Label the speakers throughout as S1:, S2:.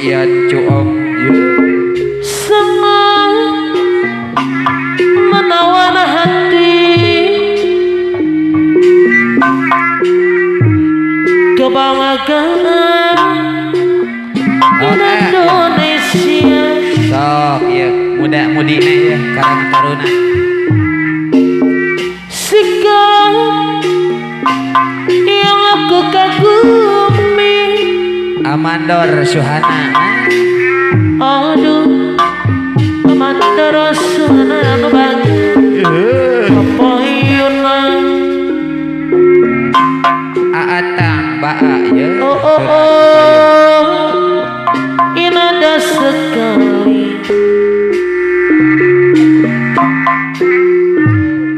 S1: Ian Cuom.
S2: Sangat menawan hati kebanggaan Indonesia.
S1: Sok ya muda-mudi nih ya karang taruna.
S2: Sikap yang aku kagumi
S1: Amandor Suhana.
S2: Aduh Amandor Suhana anu bagi apa yuna
S1: Aatang Baa ya.
S2: Indah sekali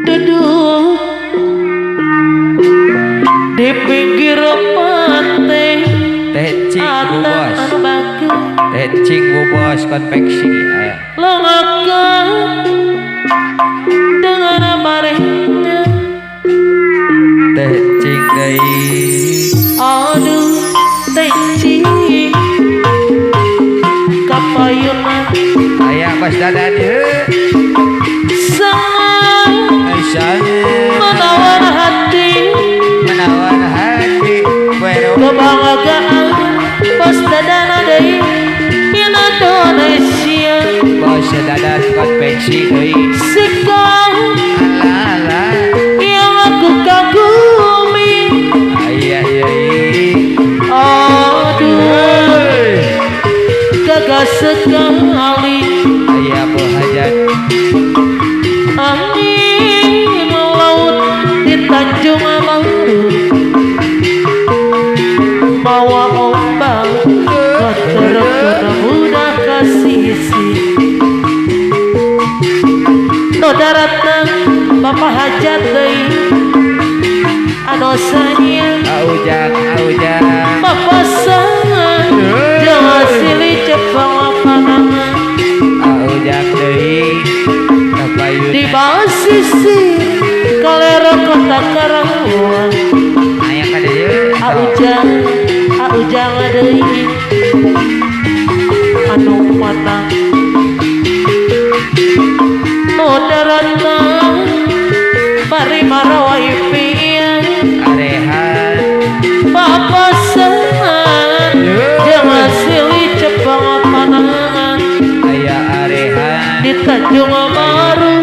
S2: duduk di pinggir pantai.
S1: Tecing Bu Bos.
S2: Anu bagi
S1: Tecing Bu Bos konveksi.
S2: lengakan dengan amarnya.
S1: Tecing deui.
S2: Aduh tecing kapayunan
S1: Aya Bos Dadan ye.
S2: sangat menawan hati
S1: Menawan hati Pero
S2: kebanggaan Bos Dadan deui Indonesia.
S1: Bos Dadan konveksi deui.
S2: Sikap
S1: Ala
S2: yang aku kagumi.
S1: aya
S2: Aduh gagah sekali
S1: aya pohajat
S2: angin melaut di Tanjung Baru bawa ombak keterkena mudah kasisi no daratna Bapak hajat deui anosanya
S1: aujang
S2: Bapak sangat jangan silih cepang lapangan
S1: aujang deui kapayun
S2: di bawah sisi kalero kota Karawang.
S1: aya ka deui
S2: Aujang deui anu matang nu daratna bari marawai pian
S1: arehan
S2: papasan jangan silih cepang panangan
S1: aya arehan
S2: di Tanjung Baru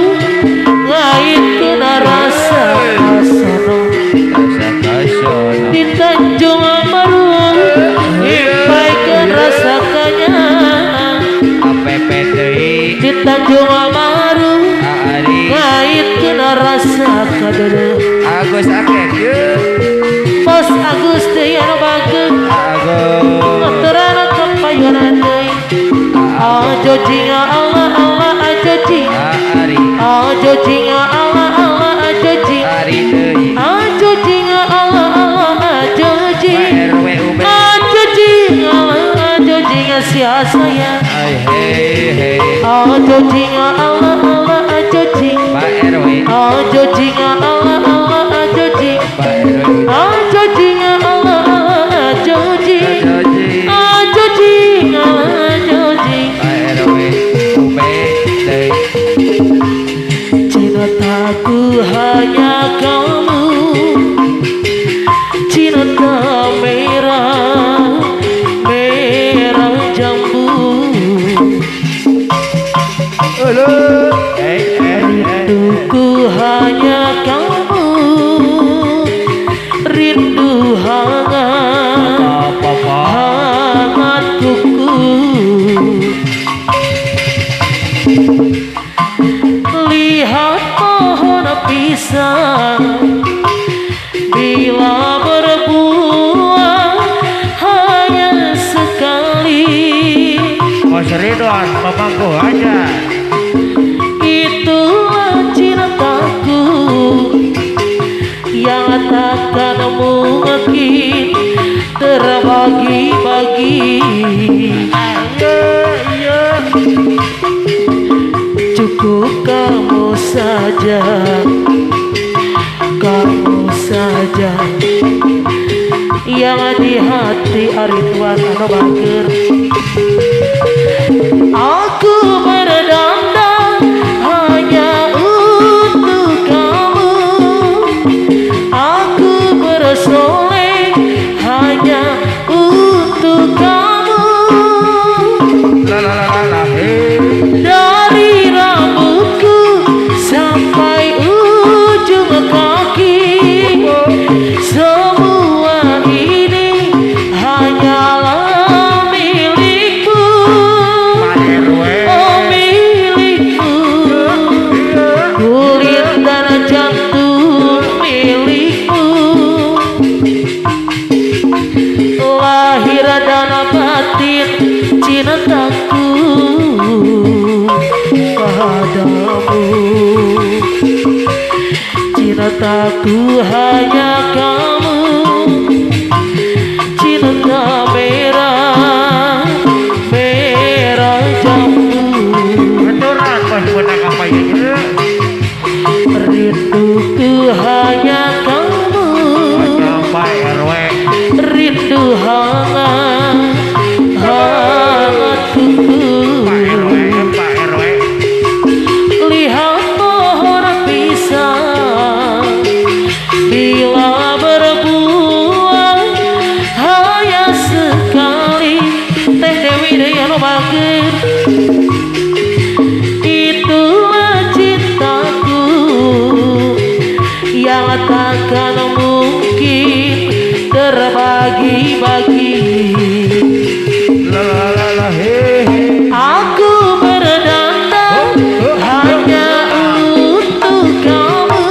S2: ngaitkeun rasa kasono di Tanjung Baru ipaikeun rasa kanyang
S1: apepe deui
S2: di Tanjung Baru
S1: ari
S2: ngaitkeun rasa kadeureum.
S1: Agus akeh ye
S2: Bos Agus deui anu bageug
S1: Agus
S2: motorana kapayunan deui ajo jinga Allah ajo jing
S1: ari
S2: ajo jinga Allah ajo jing
S1: ari deui
S2: ajo jinga Allah ajo jing
S1: RW UB
S2: ajo jing Allah ajo jing sia saya
S1: ai hei
S2: ajo jinga Allah ajo jing
S1: Pak RW
S2: ajo jinga Allah ajo jing
S1: Pak RW
S2: ajo jinga Allah ajo jing
S1: Joji
S2: ajo jing ajo jing
S1: Pak RW UB deui
S2: cintaku hanya kamu cinta merah jambu rinduku hanya kamu rindu hangat kuku lihat pohon pisang bila berbuah hanya sekali.
S1: Mas Ridwan pemangku aja
S2: Itulah cintaku yang takkan mungkin terbagi-bagi. Cukup kamu saja yang di hati Arituan anu bager. Aku berdandang hanya untuk kamu, aku bersolek hanya untuk kamu. Dari rambutku sampai ujung kaki, semua ini hanyalah milikmu. Oh milikmu, kulit dan jantung milikmu, lahir dan batin cintaku padamu. Cintaku hanya kamu, cinta merah, merah jambu. Rinduku hanya kamu, rindu hangat, hangatku. Lihat pohon pisang bila berbuah hanya sekali. Teh Dewi Daya no bager, itulah cintaku yang takkan mungkin terbagi-bagi. Aku berdandang hanya untuk kamu,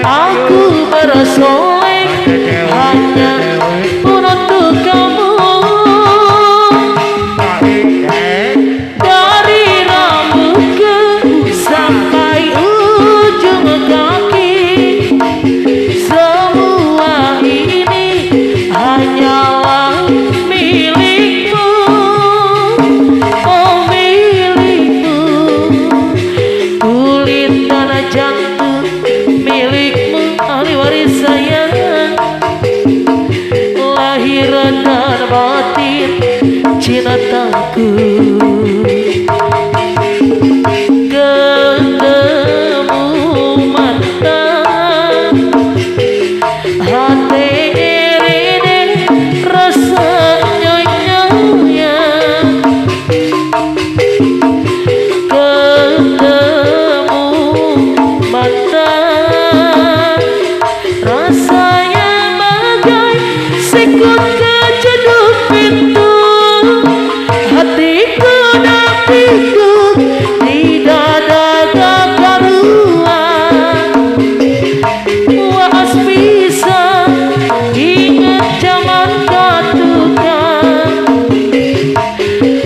S2: aku bersolek hanya untuk kamu. Dari rambutku sampai ujung kaki, semua ini hanyalah milikmu. Oh milikmu, kulit dan jantung milikmu. Ahli waris saya, lahir dan batin cintaku. Ketemu mata hati ini rasanya nyonya. Ketemu mata rasanya bagai sikut kejeduk pintu. Hatiku dan pikuk tidak ada karuan. Was bisa ingat zaman katukan,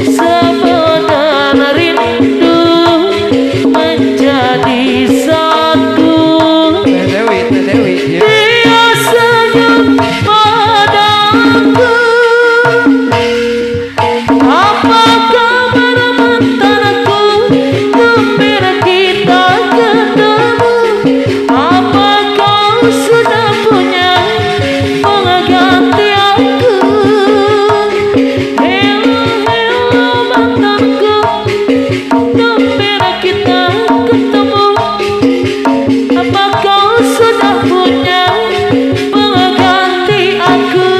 S2: sebenarnya rindu menjadi satu. Dia senyum padaku, apa kabar mantanku? Gembira kita ketemu. Apa kau sudah punya pengganti aku? Hello, hello mantanku, gembira kita ketemu. Apa kau sudah punya pengganti aku?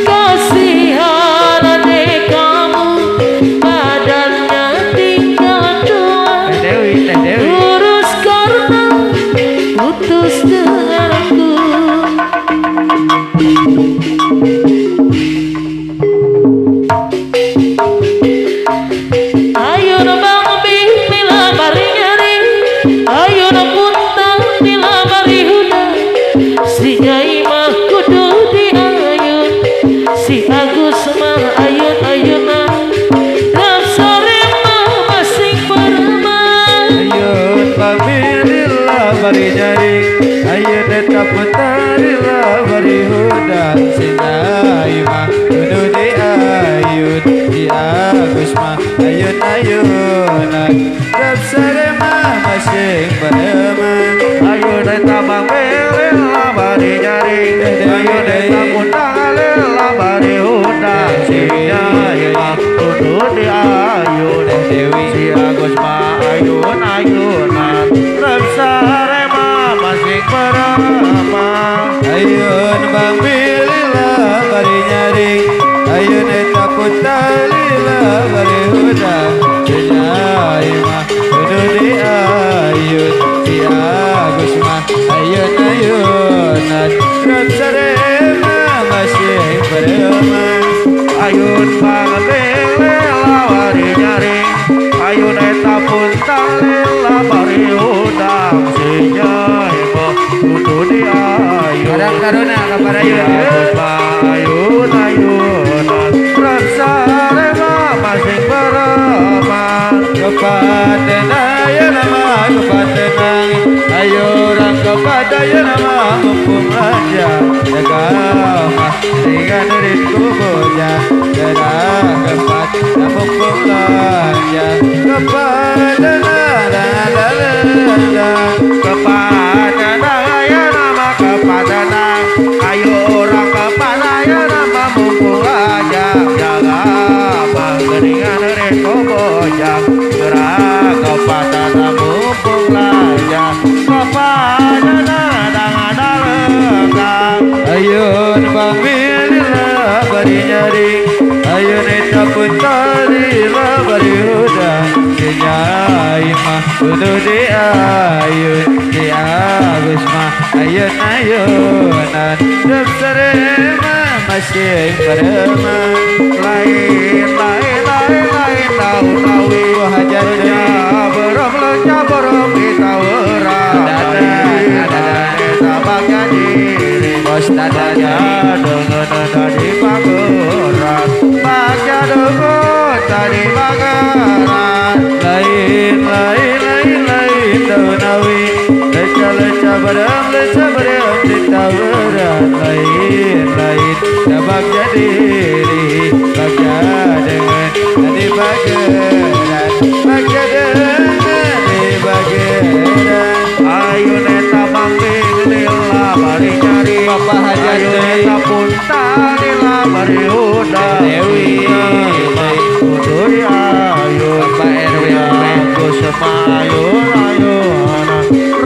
S2: Kasihan adik kamu, badannya tinggal dua, kurus karena putus denganku. Ayo no bang bing nila bari nyari, ayo no puntang nila bari huda. Si Nyai mah kudu diayun, si Agus mah ayun-ayunan, dan sore mah masing bermain.
S3: Ayun pamililah bari nyari, ayun eta putarila bari hudan sinai neta pundang lila bari udang si Nyai mah kudu diayun
S1: Dewi
S3: si Agus mah ayun-ayunan rep sarema masing berema ayun bang bilila bari nyaring ayun neta pundang lila bari udang si Nyai mah kudu diayun si Agus mah ayun-ayunan rep sarema masing berema ayun bang bilila bari nyaring ayun eta puntang lila bari udang si Nyai mah kudu diayun
S1: Karang karuna kabar ayun
S3: ayun-ayunan rep sarema masing berema kepada ya nama kepada ayo orang kepada ya nama mumpung aja jaga mah dengan diriku punya jaga kepada mumpung aja kepada kepada ya nama kepada ayo orang kepada ya nama mumpung aja jaga mah dengan diriku punya gerak kepada mumpung aja kepada dadang ayun bang bilila bari nyaring ayun eta puntalila bari udang si Nyai mah kudu diayun si Agus mah ayun-ayunan rep sarema masing berema lain tahu-tahu hajarnya berem leca berem kita werang tabak jadi
S1: Bos dadanya
S3: dengan tadi pageran baca dengan tadi pageran lain daunawi leca berem kita werang lain tabak jadi baca dengan tadi pageran baca dengan tadi pageran ayun eta mangking lila bari cari
S1: Bapak Hajar
S3: ayun
S1: Dewi
S3: eta puntang lila bari udang
S1: Dewi
S3: kudu diayun
S1: Bapak Erwin
S3: aku semayun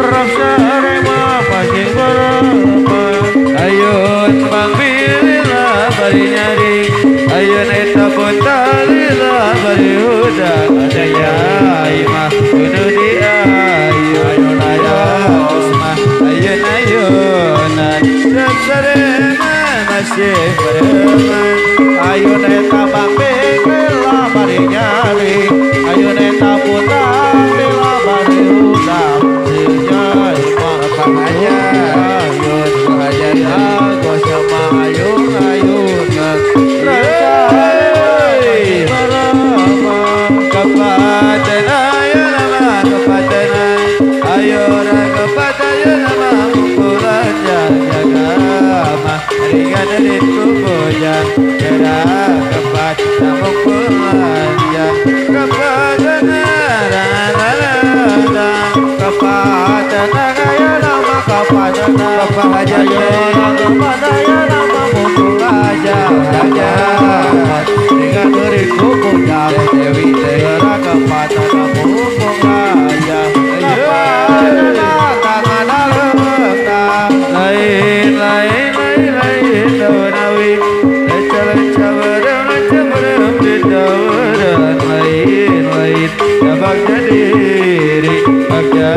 S3: rep sarema masing berema ayun bang bilila bari nyaring ayun eta puntang lila bari udang ada Nyai mah kudu diayun ayun mah ayun-ayunan rep sarema masing berema ayun eta bang bilila bari nyaring ayun eta puntang lila bari udang si Nyai mah ayun aku semayun-ayunan rep sarema kepada ayo nama kepada ayo kepada ayo nama mumpul aja jaga mah ringan diriku punya jaga kepada mumpul aja kepada kepada ayo nama kepada ayo kepada ayo nama mumpul aja jaga ringan diriku punya Dewi Dewi kepada mumpung aja lain daunawi leca berem ditawaran lain tabak jadi baca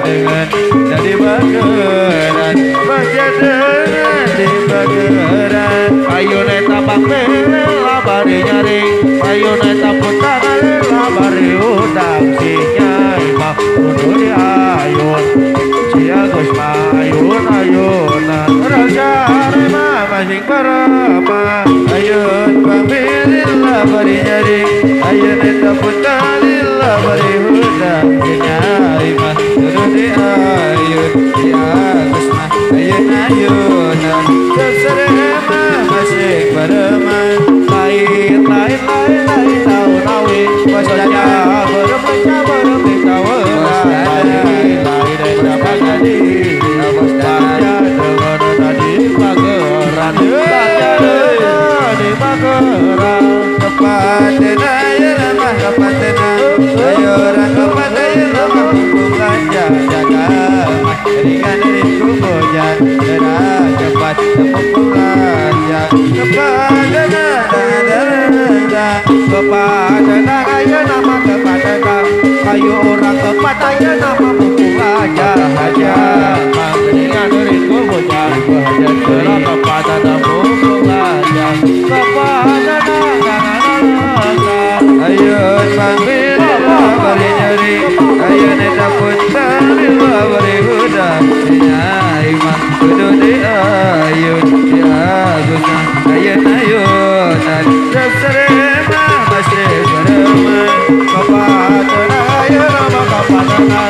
S3: dengan jadi bageran baca dengan di bageran ayun eta bang bilila bari nyaring ayun eta puntang lila bari udang si Nyai mah kudu diayun si Agus mah ayun-ayunan rep sarema masing berema ayun bang bilila bari nyaring ayun eta puntang lila bari udang si Nyai mah kudu diayun si Agus mah ayun-ayunan rep sarema masing berema lain tahu-tahu pasnya berem kita werang lain dapat jadi pasnya dengan tadi pageran di Magelang
S1: Kepatena ya nama kepatena ayo orang kepatena nama mumpung lancar jaga ringan ringku bojan dana cepat mumpung lancar kepatena
S3: Kepatena ayo nama kepatena ayo orang kepatena nama mumpung lancar aja ringan ringku bojan dana kepatena mumpung lancar kepatena
S1: ayo sambil bari nyeri ayo neta pun sambil bari huda nyai mah kudu di ayun di agusna ayun ayunan serema masih bereman
S3: kepatena ayo nama kepatena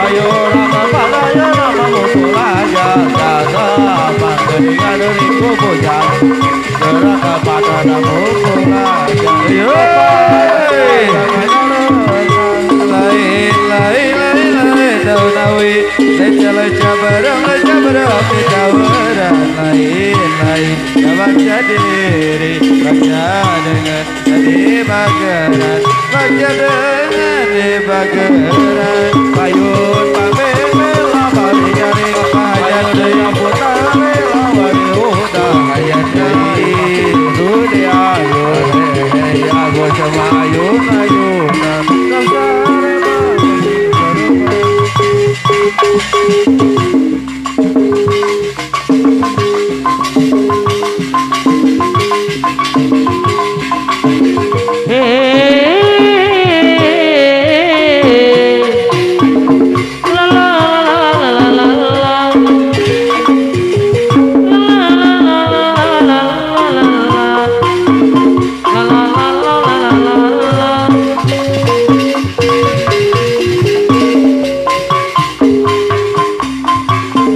S3: ayo orang kepatena nama mumpung lancar jaga ringan ringku bojan dana kepatena mumpung lancar
S1: ayo lain daun awi leca bareng kita bareng lain baca diri baca dengan di bageran baca dengan di bageran
S3: Ayun pamela bari nyari hajat yang putare lawari udah
S1: ayat dari
S3: Dudi ayun aku sama ayun ayunan Kasare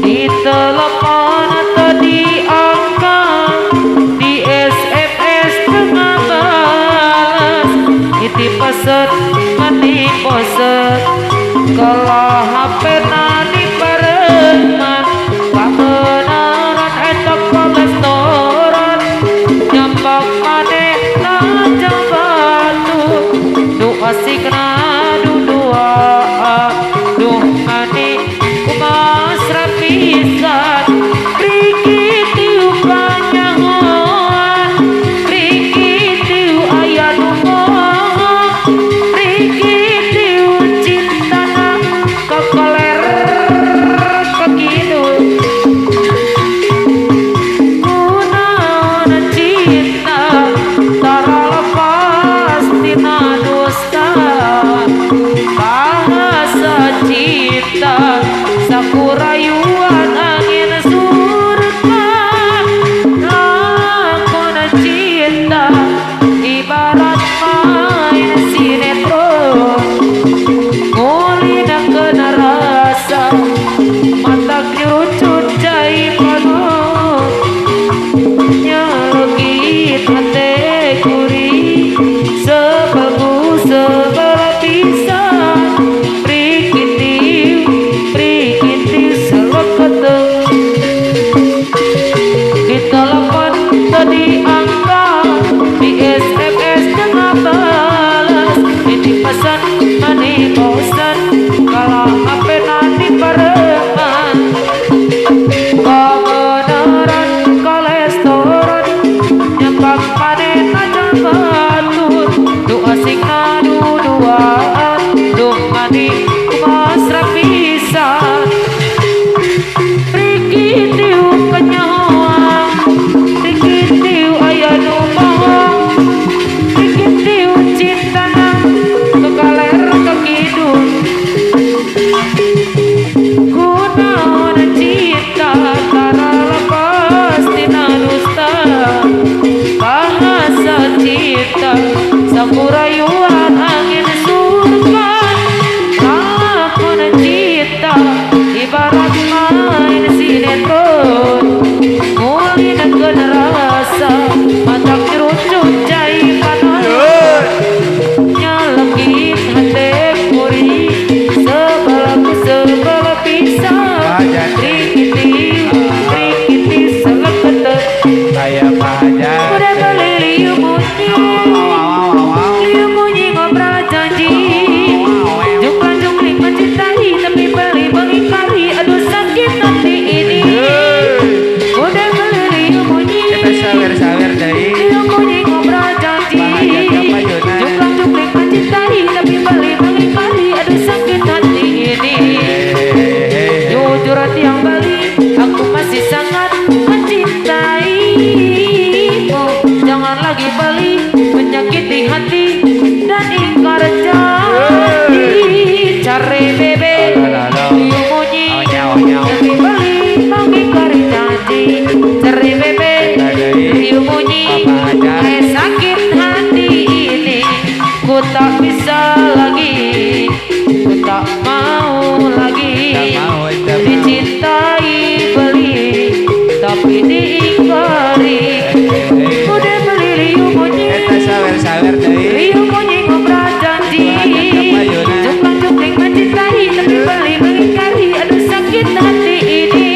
S2: Di telepon atau diangkat, di SMS tengah balas, iti pesen mati poset, kalau HP nani barengan, kebenaran eta kolesteran, nyambak maneh na jabatu, nu asik na duduaan, duh ani kumas rapisan, rikitiu panyangoan, rikitiu aya nu moho, rikitiu cintana kekoler kekidul, kunaon cinta tara lepas tina dusta, bahasa cinta sakurayuan angin surga, lakon cinta ibarat main sinetron, ngulinakeun rasa mata kerucut cai panon, nyalekit hate kuri sebagus sebelah pisan, prikitiu seleketeu, di telepon tadi angkat, di SMS tengah balas, ini pesan mani bosan, kalau HP nanti barengan, kebenaran kolesteran, nyambak maneh na jabatun, du asik na duduaan, duh mani kumas rapisan, rikitiu kenyahoan, rikitiu aya nu bohong, rikitiu cintana kekaler kekidul, kunaon cinta tara lepas tina dusta,
S3: Ayah Fajar.
S2: Udah beli liu bunyi ngobrol janji. Juklan jukling mencintai tapi beli mengingkari. Aduh sakit hati ini. Udah beli liu bunyi.
S3: Kita sawer-sawer deh.
S2: Liu bunyi ngobrol janji. Juklan jukling mencintai tapi beli mengingkari. Aduh sakit hati ini. Jujur hati yang beli, aku masih sangat mencintaimu. Jangan lagi beli, menyakiti hati dan ingkar janji. Cari bebe, liu bunyi, tapi beli mengingkari janji. Cari bebe, liu bunyi, sakit hati ini. Ku tak bisa lagi, ku tak mau lagi dicintai beli, tapi diingkari. Udah beli liu bunyi,
S3: Kita sawer-sawer deh.
S2: liu bunyi ngobrol janji. Juklang jukling mencintai tapi beli mengingkari. Aduh sakit hati ini.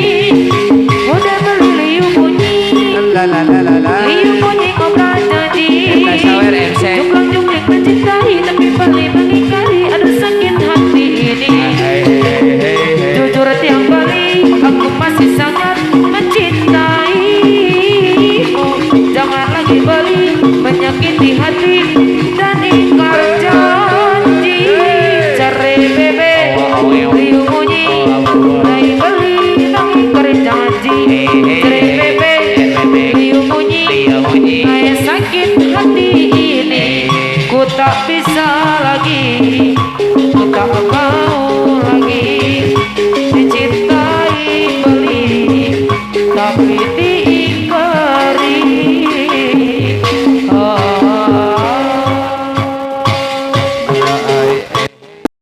S2: Udah beli liu bunyi, liu bunyi ngobrol janji.
S3: Kita sawer MC.
S2: Juklang jukling mencintai tapi beli mengingkari. Aduh sakit hati ini. Jujur hati yang beli, aku masih sangat